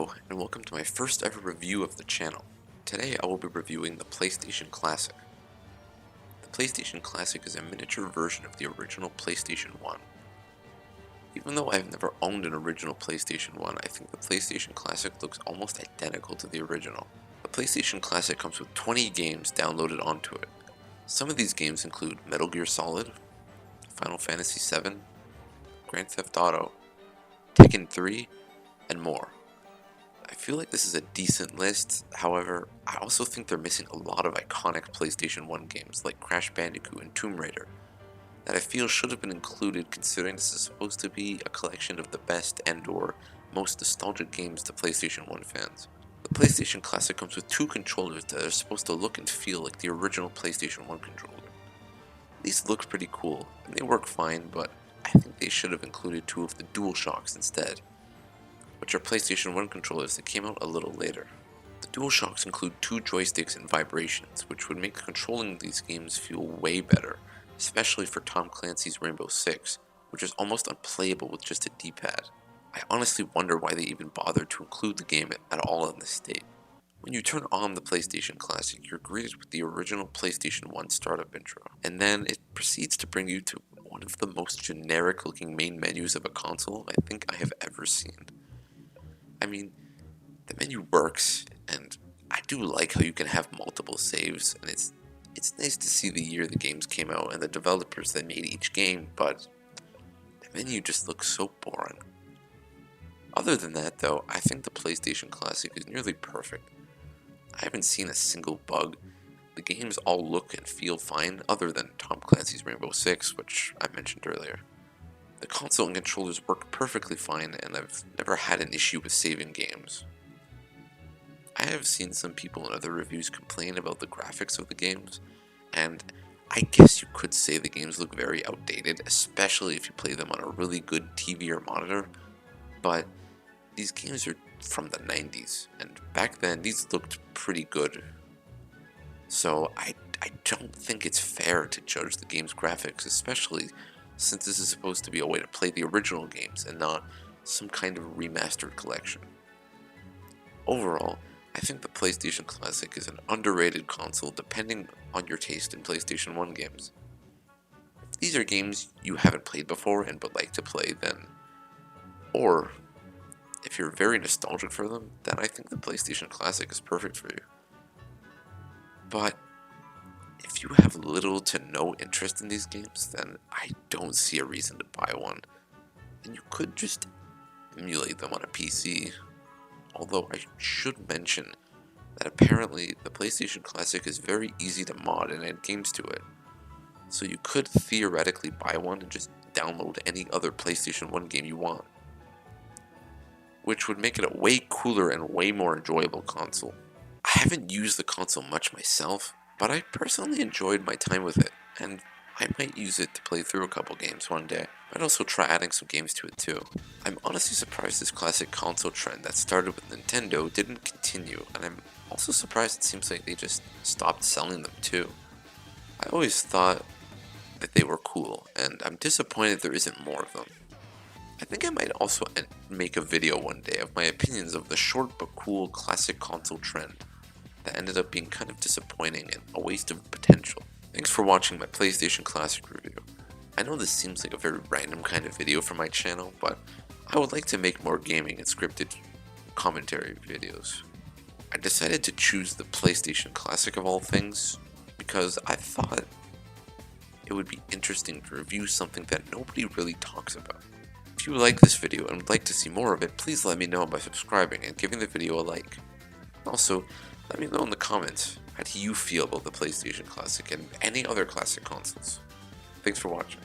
Hello, and welcome to my first ever review of the channel. Today I will be reviewing the PlayStation Classic. The PlayStation Classic is a miniature version of the original PlayStation 1. Even though I've never owned an original PlayStation 1, I think the PlayStation Classic looks almost identical to the original. The PlayStation Classic comes with 20 games downloaded onto it. Some of these games include Metal Gear Solid, Final Fantasy VII, Grand Theft Auto, Tekken 3, and more. I feel like this is a decent list, however, I also think they're missing a lot of iconic PlayStation 1 games like Crash Bandicoot and Tomb Raider that I feel should have been included considering this is supposed to be a collection of the best and/or most nostalgic games to PlayStation 1 fans. The PlayStation Classic comes with two controllers that are supposed to look and feel like the original PlayStation 1 controller. These look pretty cool, and they work fine, but I think they should have included two of the DualShocks instead, which are PlayStation 1 controllers that came out a little later. The DualShocks include two joysticks and vibrations, which would make controlling these games feel way better, especially for Tom Clancy's Rainbow Six, which is almost unplayable with just a D-pad. I honestly wonder why they even bothered to include the game at all in this state. When you turn on the PlayStation Classic, you're greeted with the original PlayStation 1 startup intro, and then it proceeds to bring you to one of the most generic looking main menus of a console I think I have ever seen. I mean, the menu works, and I do like how you can have multiple saves, and it's nice to see the year the games came out and the developers that made each game, but the menu just looks so boring. Other than that though, I think the PlayStation Classic is nearly perfect. I haven't seen a single bug. The games all look and feel fine other than Tom Clancy's Rainbow Six, which I mentioned earlier. The console and controllers work perfectly fine, and I've never had an issue with saving games. I have seen some people in other reviews complain about the graphics of the games, and I guess you could say the games look very outdated, especially if you play them on a really good TV or monitor, but these games are from the 90s, and back then these looked pretty good. So I don't think it's fair to judge the game's graphics, especially since this is supposed to be a way to play the original games and not some kind of remastered collection. Overall, I think the PlayStation Classic is an underrated console depending on your taste in PlayStation 1 games. If these are games you haven't played before and would like to play, then, or if you're very nostalgic for them, then I think the PlayStation Classic is perfect for you. But if you have little to no interest in these games, then I don't see a reason to buy one, and you could just emulate them on a PC. Although I should mention that apparently the PlayStation Classic is very easy to mod and add games to it, so you could theoretically buy one and just download any other PlayStation 1 game you want, which would make it a way cooler and way more enjoyable console. I haven't used the console much myself, but I personally enjoyed my time with it, and I might use it to play through a couple games one day. I'd also try adding some games to it too. I'm honestly surprised this classic console trend that started with Nintendo didn't continue, and I'm also surprised it seems like they just stopped selling them too. I always thought that they were cool, and I'm disappointed there isn't more of them. I think I might also make a video one day of my opinions of the short but cool classic console trend that ended up being kind of disappointing and a waste of potential. Thanks for watching my PlayStation Classic review. I know this seems like a very random kind of video for my channel, but I would like to make more gaming and scripted commentary videos. I decided to choose the PlayStation Classic of all things because I thought it would be interesting to review something that nobody really talks about. If you like this video and would like to see more of it, please let me know by subscribing and giving the video a like. Also, let me know in the comments, how do you feel about the PlayStation Classic and any other classic consoles? Thanks for watching.